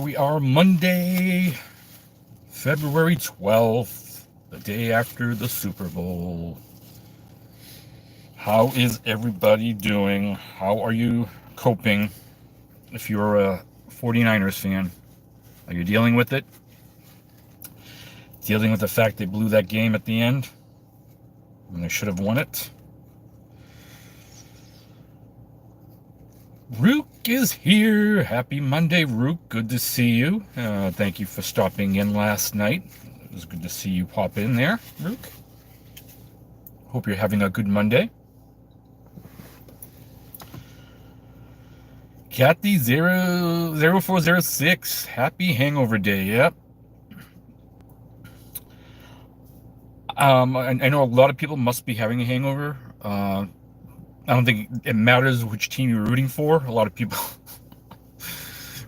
we are, Monday, February 12th, the day after the Super Bowl. How is everybody doing? How are you coping if you're a 49ers fan? Are you dealing with it? Dealing with the fact they blew that game at the end when they should have won it? Rook is here. Happy Monday, Rook. Good to see you. Thank you for stopping in last night. It was good to see you pop in there, Rook. Hope you're having a good Monday. Kathy0406. Happy Hangover Day. Yep. I know a lot of people must be having a hangover. I don't think it matters which team you're rooting for. A lot of people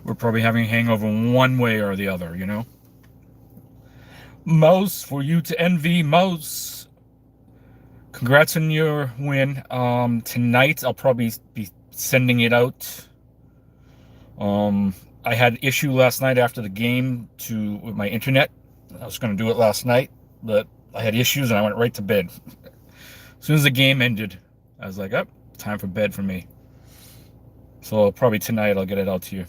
were probably having a hangover one way or the other, you know? Mouse, for you to envy. Mouse, congrats on your win. Tonight, I'll probably be sending it out. I had an issue last night after the game with my internet. I was going to do it last night, but I had issues and I went right to bed. As soon as the game ended, I was like, oh, time for bed for me. So probably tonight I'll get it out to you.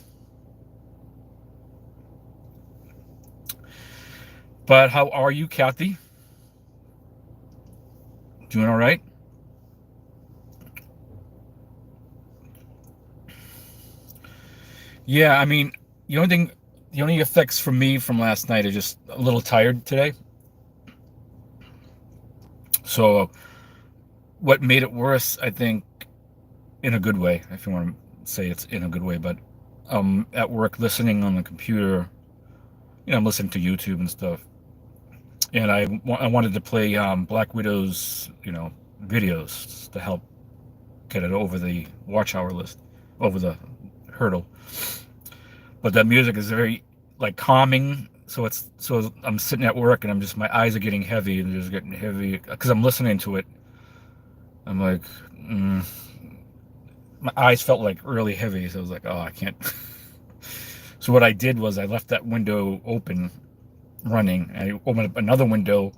But how are you, Kathy? Doing all right? Yeah, I mean, the only effects for me from last night are just a little tired today. So what made it worse, I think, in a good way, if you want to say it's in a good way, but at work listening on the computer, I'm listening to YouTube and stuff, and I wanted to play Black Widow's videos to help get it over the watch hour list, over the hurdle. But that music is very calming, so I'm sitting at work and my eyes are getting heavy, and they're just getting heavy because I'm listening to it. I'm like, my eyes felt really heavy, so I was like, oh, I can't. So what I did was I left that window open, running, and I opened up another window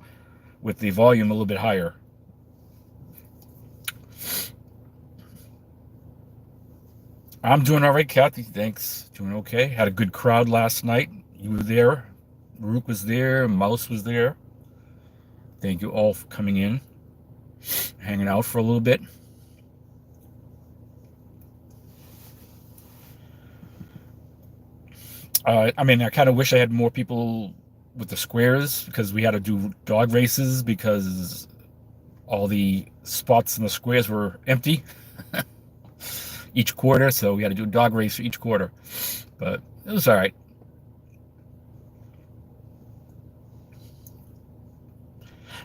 with the volume a little bit higher. I'm doing all right, Kathy. Thanks. Doing okay. Had a good crowd last night. You were there. Rook was there. Mouse was there. Thank you all for coming in, hanging out for a little bit. I kind of wish I had more people with the squares, because we had to do dog races because all the spots in the squares were empty each quarter, so we had to do a dog race for each quarter. But it was all right.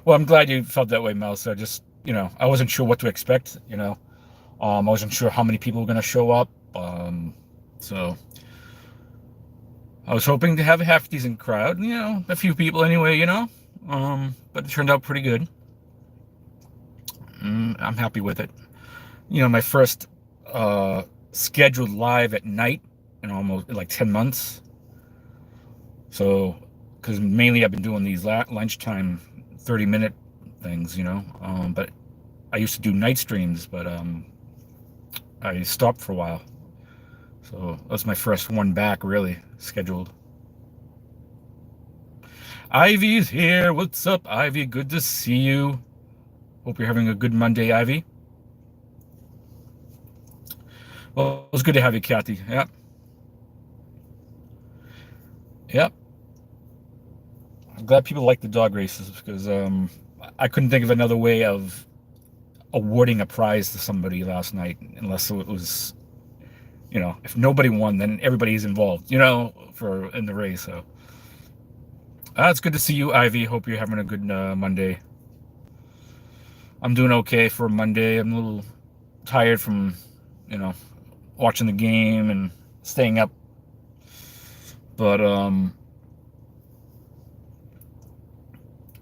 Well, I'm glad you felt that way, Mouse. I wasn't sure what to expect, I wasn't sure how many people were going to show up. So I was hoping to have a half decent crowd, a few people anyway, but it turned out pretty good. I'm happy with it. My first scheduled live at night in almost 10 months. So, because mainly I've been doing these lunchtime 30-minute things, but I used to do night streams, but I stopped for a while. So that's my first one back, really, scheduled. Ivy's here. What's up, Ivy? Good to see you. Hope you're having a good Monday, Ivy. Well, it was good to have you, Kathy. Yep. Yep. I'm glad people like the dog races, because I couldn't think of another way of awarding a prize to somebody last night, unless it was, if nobody won, then everybody's involved, in the race. So it's good to see you, Ivy. Hope you're having a good Monday. I'm doing okay for Monday. I'm a little tired from, watching the game and staying up. But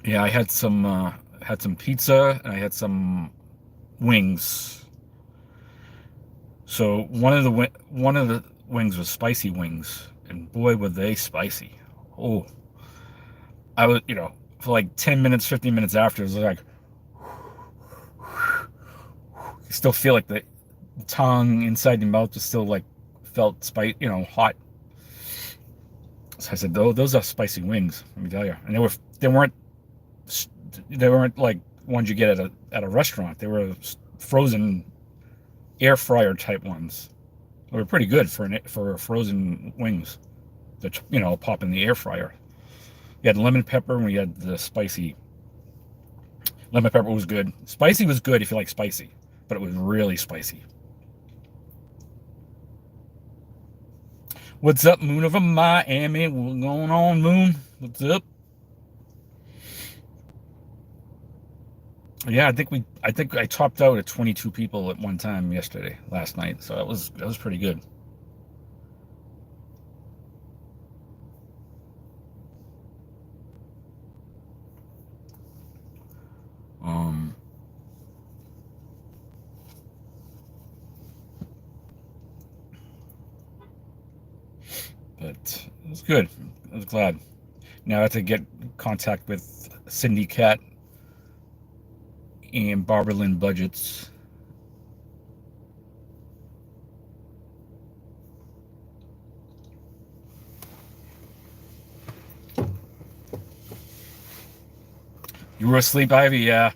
yeah, I had some pizza and I had some wings. So one of the wings was spicy wings, and boy, were they spicy. Oh, I was, for like 10 minutes, 15 minutes after, it was like, you still feel like the tongue inside your mouth just still like felt hot. So I said, those are spicy wings, let me tell you. And they weren't like ones you get at a restaurant. They were frozen air fryer type ones. They were pretty good for frozen wings that pop in the air fryer. You had lemon pepper and we had the spicy. Lemon pepper was good. Spicy was good if you like spicy, but it was really spicy. What's up, Moon over Miami? What's going on, Moon? What's up? Yeah, I think I topped out at 22 people at one time last night. So that was pretty good. Um, but it was good. I was glad. Now I have to get in contact with Cindy Cat and Barbara Lynn Budgets. You were asleep, Ivy? Yeah.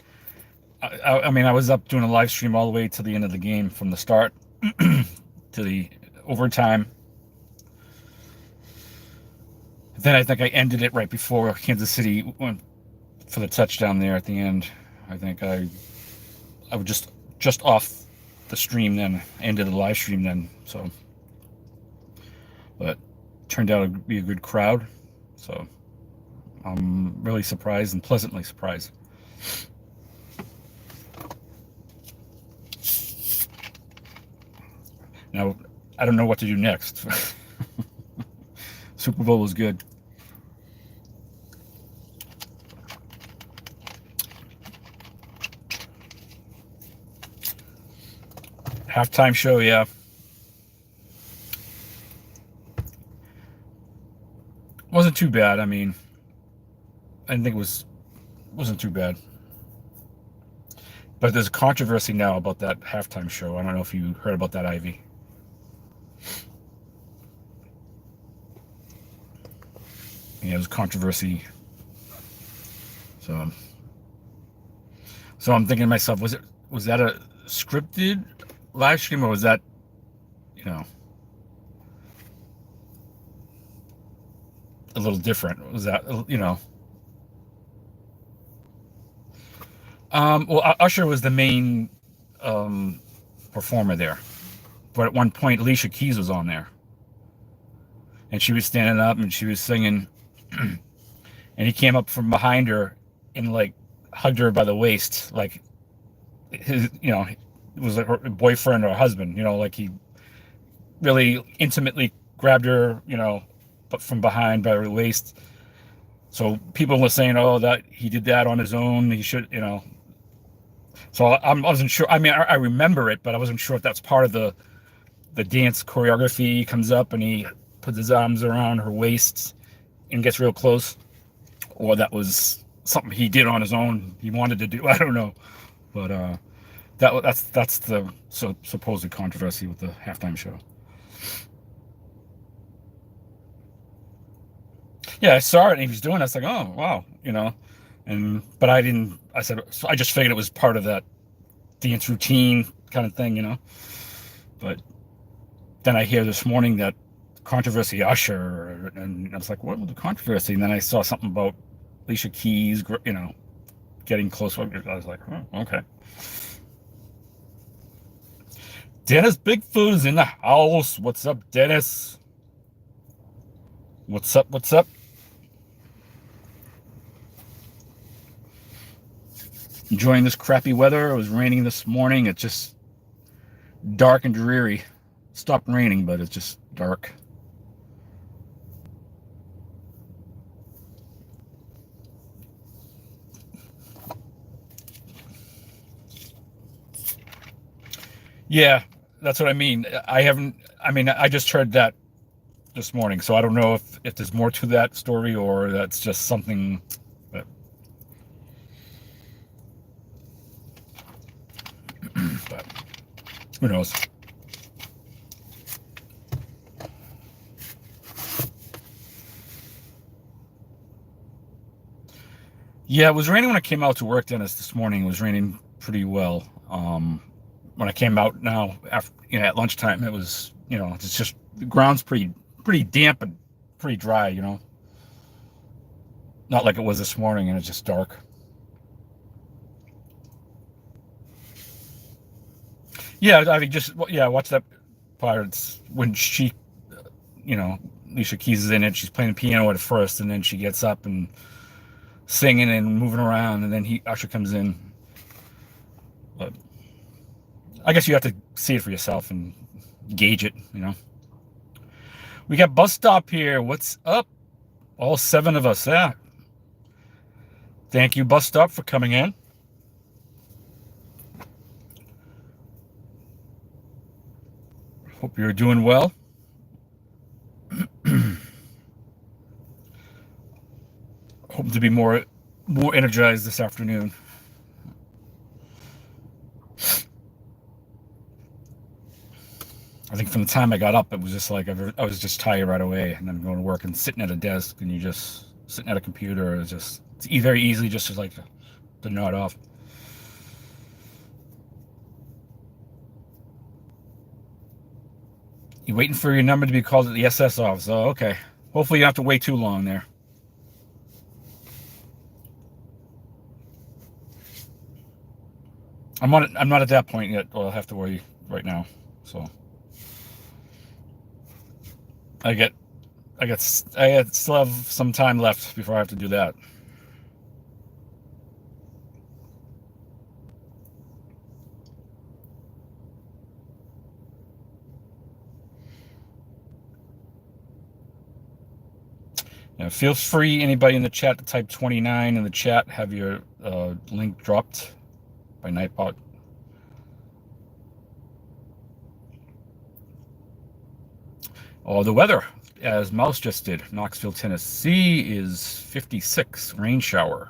I mean, I was up doing a live stream all the way to the end of the game, from the start to the overtime. Then I think I ended it right before Kansas City went for the touchdown there at the end. I think I was just off the stream then, ended the live stream then. So, but turned out to be a good crowd. So I'm really surprised and pleasantly surprised. Now, I don't know what to do next. Super Bowl was good. Halftime show, yeah. Wasn't too bad. I mean, I didn't think wasn't too bad. But there's controversy now about that halftime show. I don't know if you heard about that, Ivy. Yeah, it was controversy. So I'm thinking to myself, was that a scripted live stream, or was that, a little different? Was that, well, Usher was the main performer there, but at one point Alicia Keys was on there, and she was standing up and she was singing, and he came up from behind her and like hugged her by the waist, like it was like her boyfriend or husband, like he really intimately grabbed her, but from behind by her waist. So people were saying, oh, that he did that on his own. He should, So I wasn't sure. I mean, I remember it, but I wasn't sure if that's part of the dance choreography. He comes up and he puts his arms around her waist and gets real close, or that was something he did on his own. He wanted to do. I don't know, but that's the supposed controversy with the halftime show. Yeah, I saw it and he was doing it. I was like, oh wow, but I didn't. I said, so I just figured it was part of that dance routine kind of thing. But then I hear this morning that controversy Usher, and I was like, what was the controversy? And then I saw something about Alicia Keys, getting close. I was like, oh, okay. Dennis Bigfoot is in the house. What's up, Dennis? What's up? What's up? Enjoying this crappy weather. It was raining this morning. It's just dark and dreary. Stopped raining, but it's just dark. Yeah, that's what I mean. I just heard that this morning. So I don't know if there's more to that story or that's just something. But, but who knows? Yeah, it was raining when I came out to work, Dennis, this morning. It was raining pretty well. When I came out now after at lunchtime, it was it's just the ground's pretty damp and pretty dry. Not like it was this morning, and it's just dark. Yeah, I think just watch that part. It's when Alicia Keys is in it. She's playing the piano at first, and then she gets up and singing and moving around, and then Usher comes in. But I guess you have to see it for yourself and gauge it. We got bus stop here. What's up? All seven of us. Yeah. Thank you, bus stop, for coming in. Hope you're doing well. Hope to be more energized this afternoon. I think from the time I got up, it was just like I was just tired right away, and then going to work and sitting at a desk, and you just sitting at a computer. It's very easily just like to nod off. You're waiting for your number to be called at the SS office. Oh, okay. Hopefully you don't have to wait too long there. I'm not at that point yet. Well, I'll have to worry right now. So I still have some time left before I have to do that. Feel free, anybody in the chat, to type 29 in the chat. Have your link dropped by Nightbot. Oh, the weather, as Mouse just did. Knoxville, Tennessee is 56, rain shower.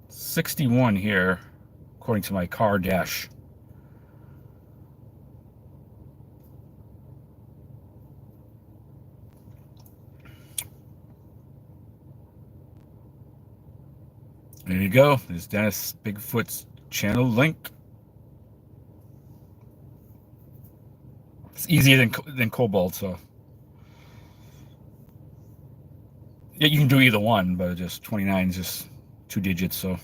61 here, according to my car dash. There you go. There's Dennis Bigfoot's channel link. It's easier than Cobalt, so yeah, you can do either one, but just 29 is just 2 digits, so.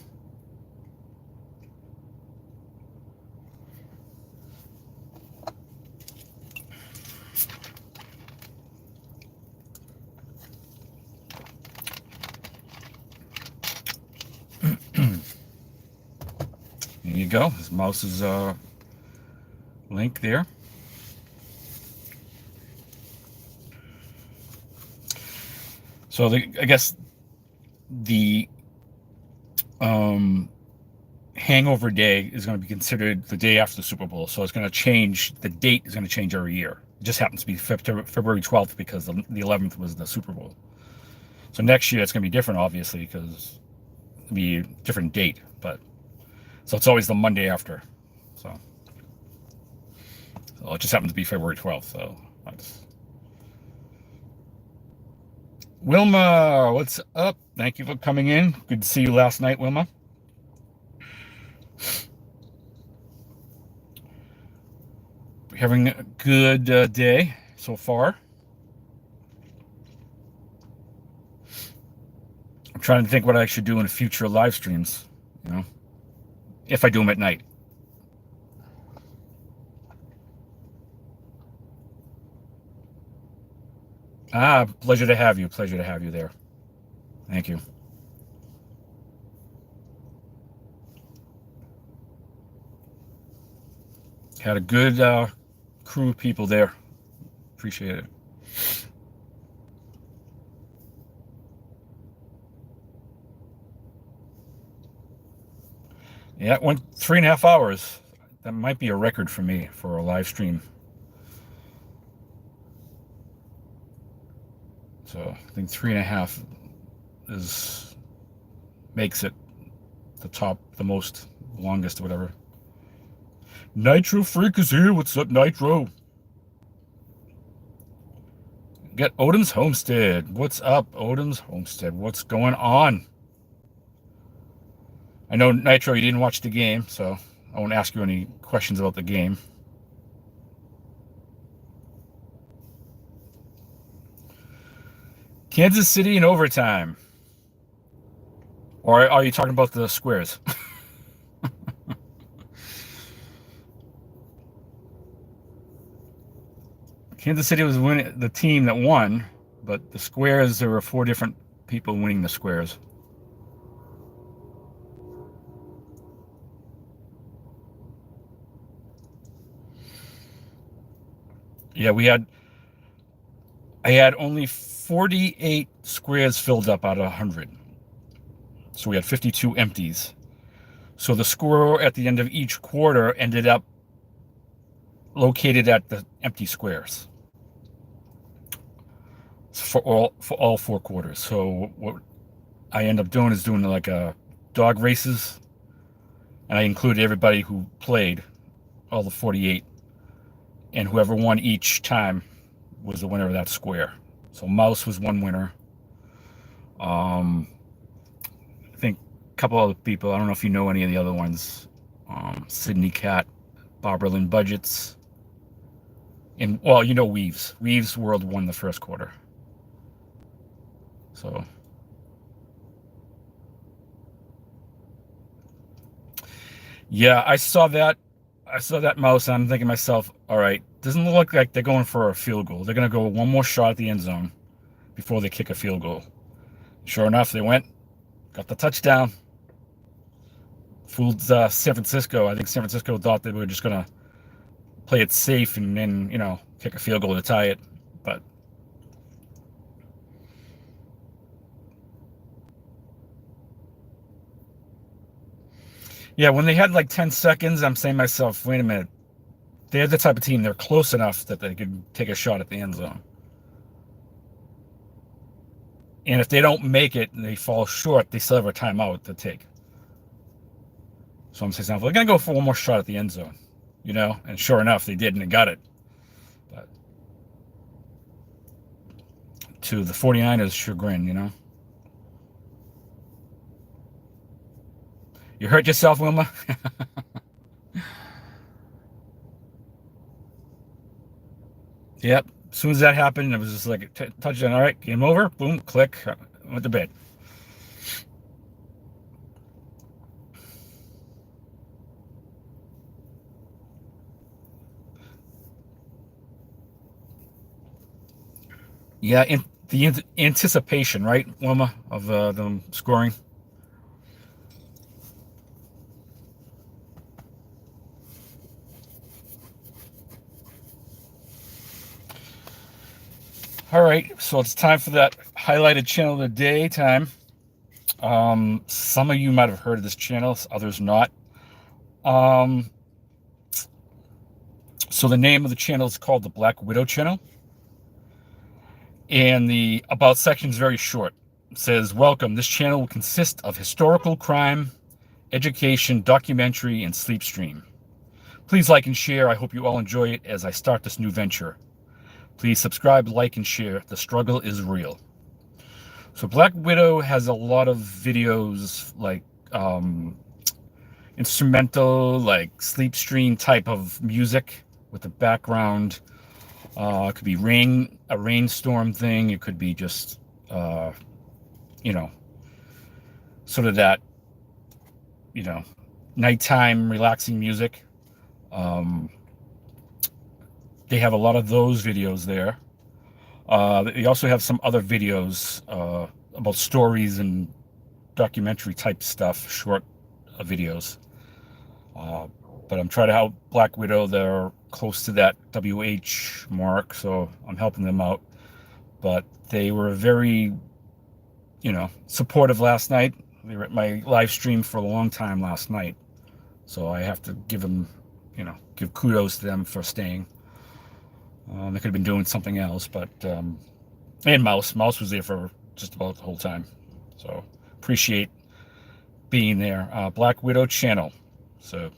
There you go. This Mouse's link there. So I guess the Hangover Day is going to be considered the day after the Super Bowl. So it's going to change. The date is going to change every year. It just happens to be February 12th because the 11th was the Super Bowl. So next year it's going to be different, obviously, because it'll be a different date. But so it's always the Monday after. So it just happens to be February 12th. So Wilma, what's up? Thank you for coming in. Good to see you last night, Wilma. Having a good day so far. I'm trying to think what I should do in future live streams, if I do them at night. Pleasure to have you. Pleasure to have you there. Thank you. Had a good crew of people there. Appreciate it. Yeah, it went 3.5 hours. That might be a record for me for a live stream. think 3.5 is makes it the top, the most longest, or whatever. Nitro Freak is here. What's up, Nitro? Get Odom's Homestead. What's up, Odom's Homestead? What's going on? I know, Nitro, you didn't watch the game, so I won't ask you any questions about the game. Kansas City in overtime. Or are you talking about the squares? Kansas City was winning, the team that won, but the squares, there were 4 different people winning the squares. Yeah, I had only 48 squares filled up out of 100. So we had 52 empties. So the score at the end of each quarter ended up located at the empty squares for all 4 quarters. So what I end up doing is doing like a dog races, and I included everybody who played, all the 48, and whoever won each time was the winner of that square. So Mouse was one winner. I think a couple other people. I don't know if you know any of the other ones. Sydney Cat, Barbara Lynn Budgets, and well, you know Weaves. Weaves World won the first quarter. So yeah, I saw that. I saw that, Mouse, and I'm thinking to myself, all right, doesn't look like they're going for a field goal. They're going to go one more shot at the end zone before they kick a field goal. Sure enough, they went, got the touchdown. Fooled San Francisco. I think San Francisco thought they were just going to play it safe and then, kick a field goal to tie it. But yeah, when they had like 10 seconds, I'm saying to myself, wait a minute. They're the type of team, they're close enough that they could take a shot at the end zone. And if they don't make it and they fall short, they still have a timeout to take. So I'm saying, we're going to go for one more shot at the end zone, And sure enough, they did, and they got it. But to the 49ers' chagrin, You hurt yourself, Wilma? Yep. As soon as that happened, it was just like a touchdown. All right, game over. Boom, click. Went to bed. Yeah, the anticipation, right, Wilma, of them scoring. All right, so it's time for that highlighted channel of the day time. Some of you might have heard of this channel, others not. So the name of the channel is called the Black Widow channel. And the about section is very short. It says, welcome. This channel will consist of historical crime, education, documentary, and sleep stream. Please like and share. I hope you all enjoy it as I start this new venture. Please subscribe, like, and share. The struggle is real. So Black Widow has a lot of videos like instrumental, like sleep stream type of music with the background. It could be a rainstorm thing. It could be just, sort of that, nighttime relaxing music. They have a lot of those videos there. They also have some other videos about stories and documentary type stuff, short videos. But I'm trying to help Black Widow. They're close to that WH mark, so I'm helping them out. But they were very, supportive last night. They were at my live stream for a long time last night. So I have to give them, give kudos to them for staying. They could have been doing something else, but And Mouse was there for just about the whole time. So appreciate being there. Black Widow channel. So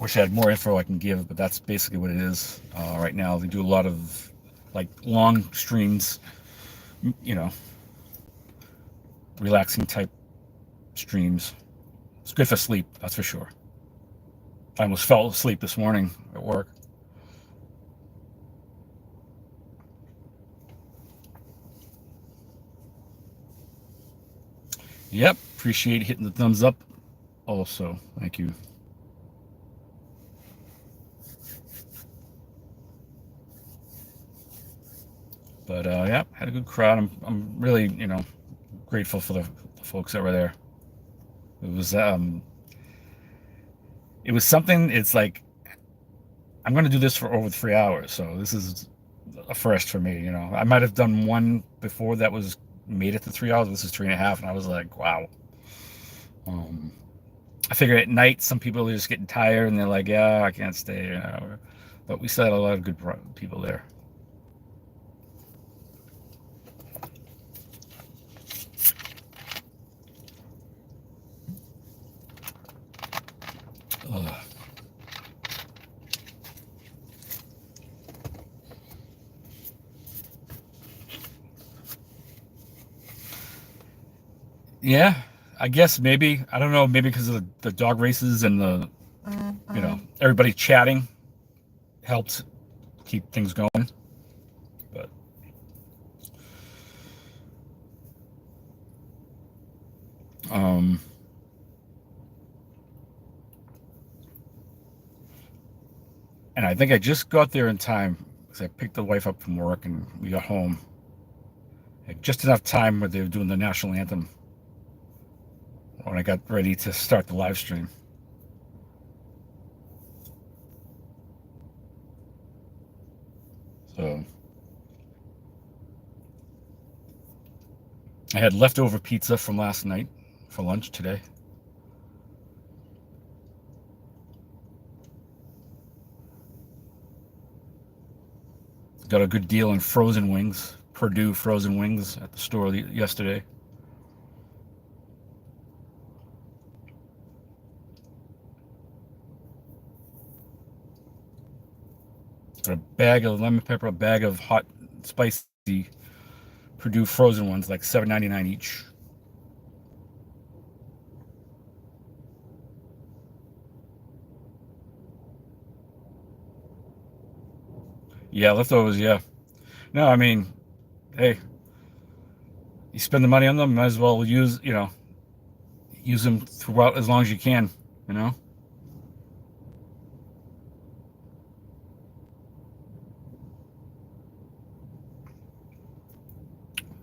wish I had more info I can give, but that's basically what it is right now. They do a lot of like long streams, you know, relaxing type streams. It's good for sleep, that's for sure. I almost fell asleep this morning at work. Yep, appreciate hitting the thumbs up also. Thank you. But yeah, had a good crowd. I'm really, grateful for the folks that were there. It was um it was something. It's like I'm going to do this for over 3 hours, so this is a first for me. I might have done one before that was made it to 3 hours. This is 3.5, and I was like, wow. Um, I figure at night some people are just getting tired and they're like, yeah, I can't stay. But we still had a lot of good people there. Ugh. Yeah, I guess maybe. I don't know. Maybe because of the dog races and everybody chatting helped keep things going. But um, and I think I just got there in time because I picked the wife up from work and we got home at just enough time where they were doing the national anthem when I got ready to start the live stream. So I had leftover pizza from last night for lunch today. Got a good deal on frozen wings, Purdue frozen wings at the store yesterday. Got a bag of lemon pepper, a bag of hot spicy Purdue frozen ones, like $7.99 each. Yeah, leftovers. Yeah. No, I mean, hey, you spend the money on them, might as well use them throughout as long as you can. You know,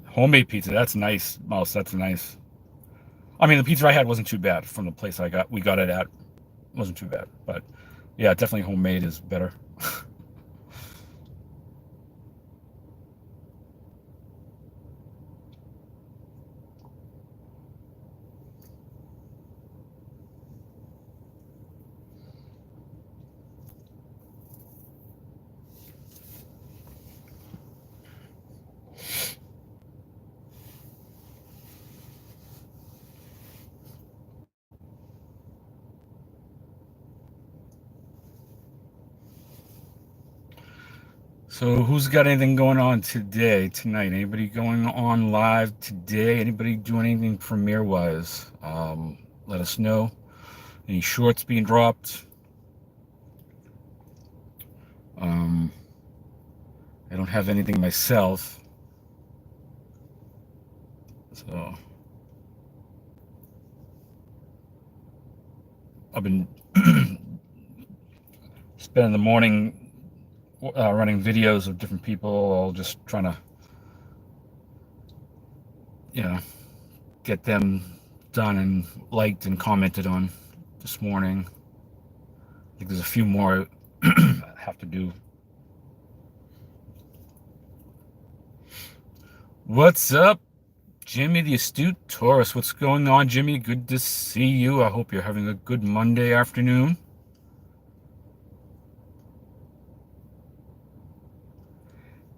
homemade pizza. That's nice, Mouse. That's nice. I mean, the pizza I had wasn't too bad from the place we got it at. Wasn't too bad, but yeah, definitely homemade is better. So, who's got anything going on tonight? Anybody going on live today? Anybody doing anything premiere wise? Let us know. Any shorts being dropped? Um, I don't have anything myself, so I've been spending the morning running videos of different people, all just trying to, you know, get them done and liked and commented on this morning. I think there's a few more have to do. What's up, Jimmy the Astute Taurus? What's going on, Jimmy? Good to see you. I hope you're having a good Monday afternoon.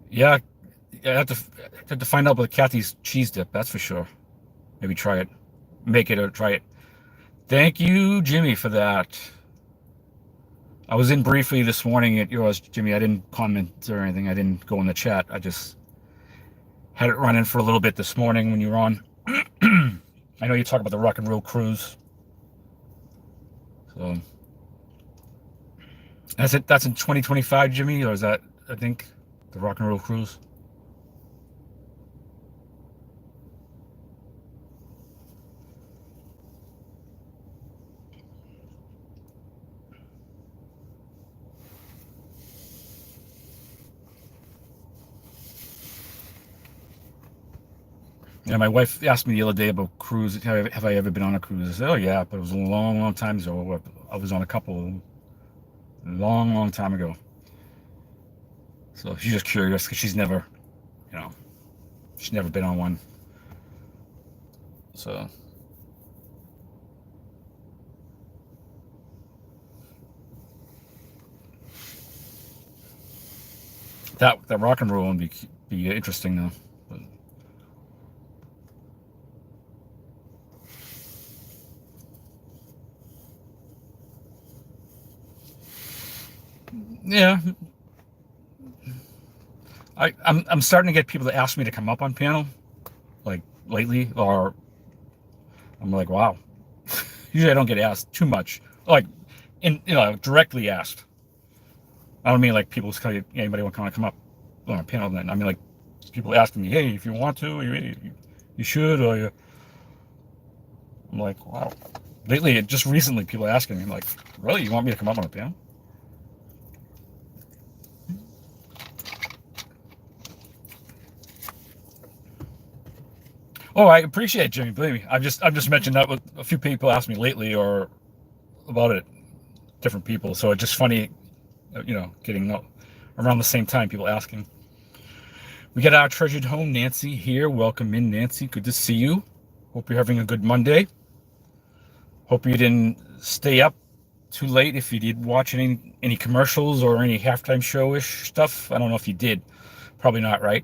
Yeah, I have to find out about Kathy's cheese dip, that's for sure. Maybe try it. Make it or try it. Thank you, Jimmy, for that. I was in briefly this morning at yours, Jimmy. I didn't comment or anything. I didn't go in the chat. I just had it running for a little bit this morning when you were on. I know you talk about the rock and roll cruise. So that's in 2025, Jimmy, or is that, I think, the rock and roll cruise? Yeah, my wife asked me the other day about cruise. Have I ever been on a cruise? I said, oh yeah, but it was a long, long time ago. I was on a couple, long, long time ago. So she's just curious because you know, she's never been on one. So that rock and roll would be interesting though. But yeah, I'm starting to get people to ask me to come up on panel like lately, or I'm like, wow. Usually I don't get asked too much, like directly asked. I don't mean like people just kind of anybody want to come up on a panel. Then I mean like people asking me, hey, if you want to, you should, or I'm like, wow. Lately, just recently, people asking me, like, really, you want me to come up on a panel? Oh, I appreciate it, Jimmy. Believe me, I've just mentioned that with a few people asked me lately or about it, different people. So it's just funny, getting around the same time, people asking. We got our treasured home, Nancy here. Welcome in, Nancy. Good to see you. Hope you're having a good Monday. Hope you didn't stay up too late if you did watch any commercials or any halftime show-ish stuff. I don't know if you did. Probably not, right?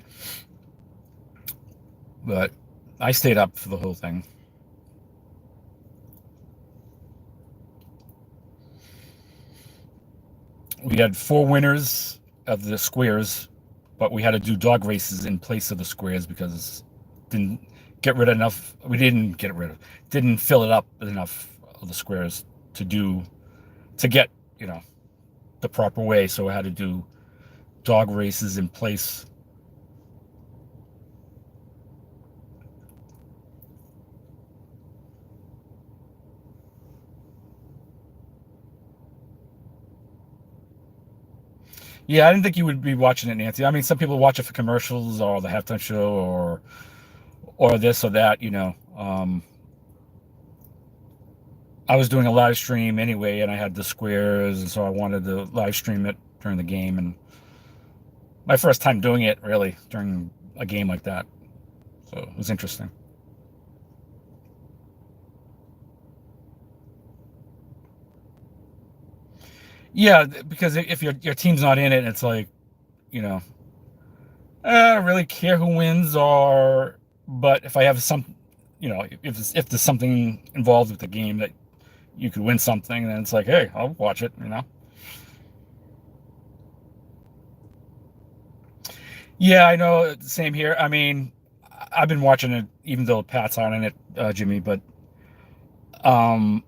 But I stayed up for the whole thing. We had 4 winners of the squares, but we had to do dog races in place of the squares because didn't get rid of enough. We didn't get rid of, didn't fill it up with enough of the squares to get the proper way. So we had to do dog races in place. Yeah, I didn't think you would be watching it, Nancy. I mean, some people watch it for commercials or the halftime show or this or that. I was doing a live stream anyway, and I had the squares, and so I wanted to live stream it during the game. And my first time doing it, really, during a game like that, so it was interesting. Yeah, because if your team's not in it, it's like, you know, I don't really care who wins, or but if I have if there's something involved with the game that you could win something, then it's like, hey, I'll watch it. Yeah, I know. Same here. I mean, I've been watching it even though Pat's on in it, Jimmy. But um,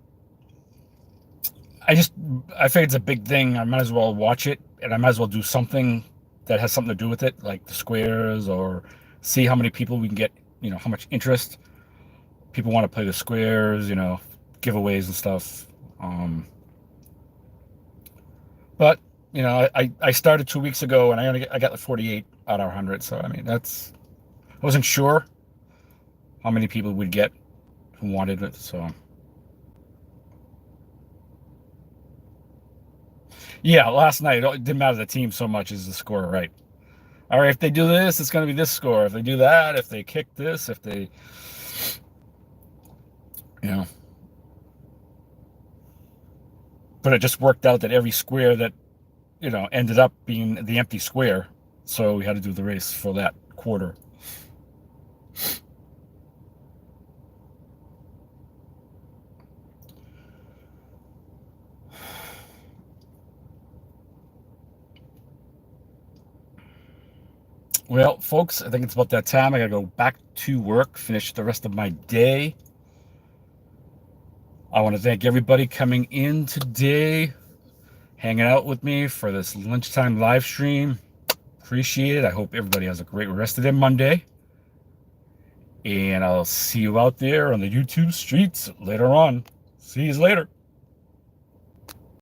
I just I figured it's a big thing. I might as well watch it, and I might as well do something that has something to do with it, like the squares, or see how many people we can get. How much interest people want to play the squares. Giveaways and stuff. But I started 2 weeks ago, and I got like 48 out of 100. So I mean, I wasn't sure how many people we'd get who wanted it. So Yeah, last night it didn't matter the team so much as the score, right? All right, if they do this, it's going to be this score. If they do that, if they kick this, if they, you know. But it just worked out that every square that, ended up being the empty square. So we had to do the race for that quarter. Well, folks, I think it's about that time. I got to go back to work, finish the rest of my day. I want to thank everybody coming in today, hanging out with me for this lunchtime live stream. Appreciate it. I hope everybody has a great rest of their Monday. And I'll see you out there on the YouTube streets later on. See you later.